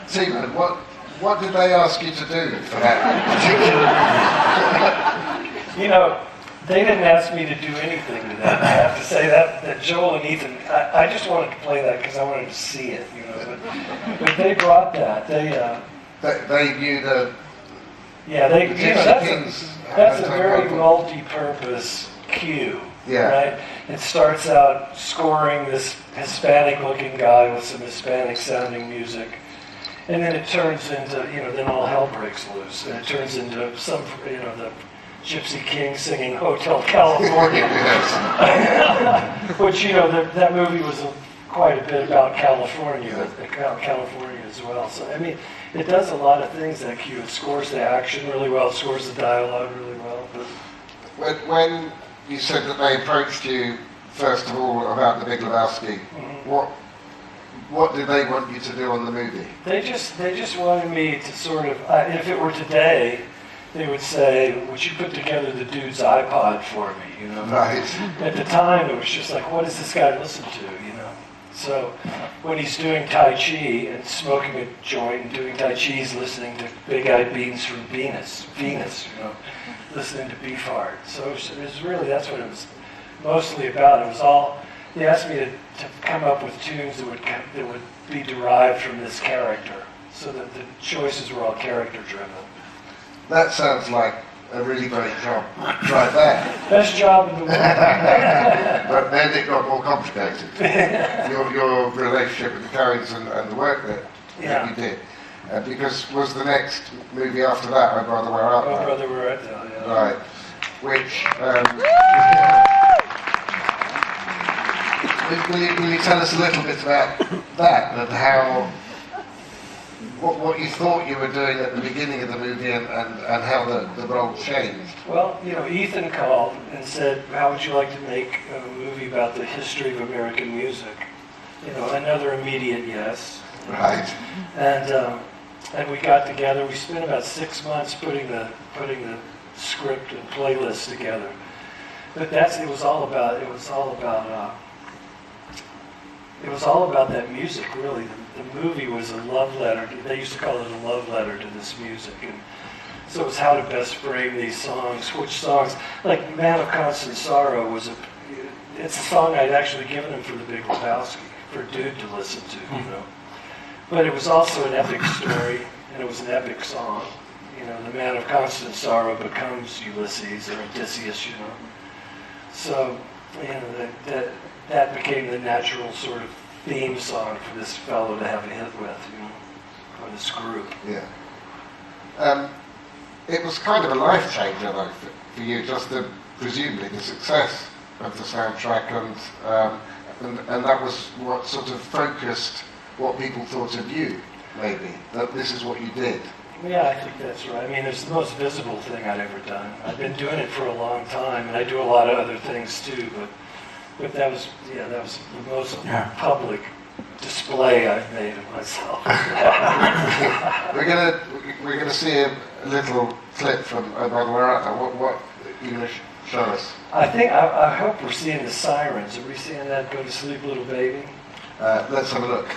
Stephen, what did they ask you to do for that particular? You know, they didn't ask me to do anything to that. I have to say that Joel and Ethan, I just wanted to play that because I wanted to see it, you know. But they brought that. They knew the. Yeah, the Kings that's a very multi-purpose cue. Yeah. Right? It starts out scoring this Hispanic-looking guy with some Hispanic-sounding music, and then it turns into, then all hell breaks loose, and it turns into some, the Gypsy King singing Hotel California, which, that movie was quite a bit about California as well. So, I mean, it does a lot of things, that cue. It scores the action really well, it scores the dialogue really well. But when you said that they approached you, first of all, about The Big Lebowski, what did they want you to do on the movie? They just wanted me to sort of, if it were today, they would say, would you put together the dude's iPod for me, Right. At the time, it was just like, what does this guy listen to, So when he's doing Tai Chi and smoking a joint and doing Tai Chi, he's listening to Big Eyed Beans from Venus, listening to Beefheart. So it was really, that's what it was mostly about. It was all, they asked me to come up with tunes that would be derived from this character, so that the choices were all character driven. That sounds like a really great job right there. Best job in the world. But then it got more complicated. Your relationship with the Coens and the work that you did. Because was the next movie after that, Oh Brother, Where Art Thou? Oh Brother, Where Art Thou, yeah. Right. Which, will you tell us a little bit about that, and how, what you thought you were doing at the beginning of the movie and how the role changed? Well, Ethan called and said, how would you like to make a movie about the history of American music? Another immediate yes. Right. And we got together. We spent about 6 months putting the script and playlist together. But it was all about that music, really. The movie was a love letter. They used to call it a love letter to this music, and so it was how to best frame these songs. Which songs, like "Man of Constant Sorrow," it's a song I'd actually given him for The Big Lebowski, for a dude to listen to, But it was also an epic story, and it was an epic song. The man of constant sorrow becomes Ulysses or Odysseus, So, that became the natural sort of theme song for this fellow to have a hit with, or this group. Yeah. It was kind of a life changer, though, for you, just presumably the success of the soundtrack, and that was what sort of focused what people thought of you, maybe, that this is what you did. Yeah, I think that's right. I mean, it's the most visible thing I'd ever done. I've been doing it for a long time, and I do a lot of other things too, but that was the most public display I've made of myself. We're gonna see a little clip from Oh Brother, Where Art Thou? What are you gonna show us? I hope we're seeing the Sirens. Are we seeing that? Go to Sleep, Little Baby? Let's have a look.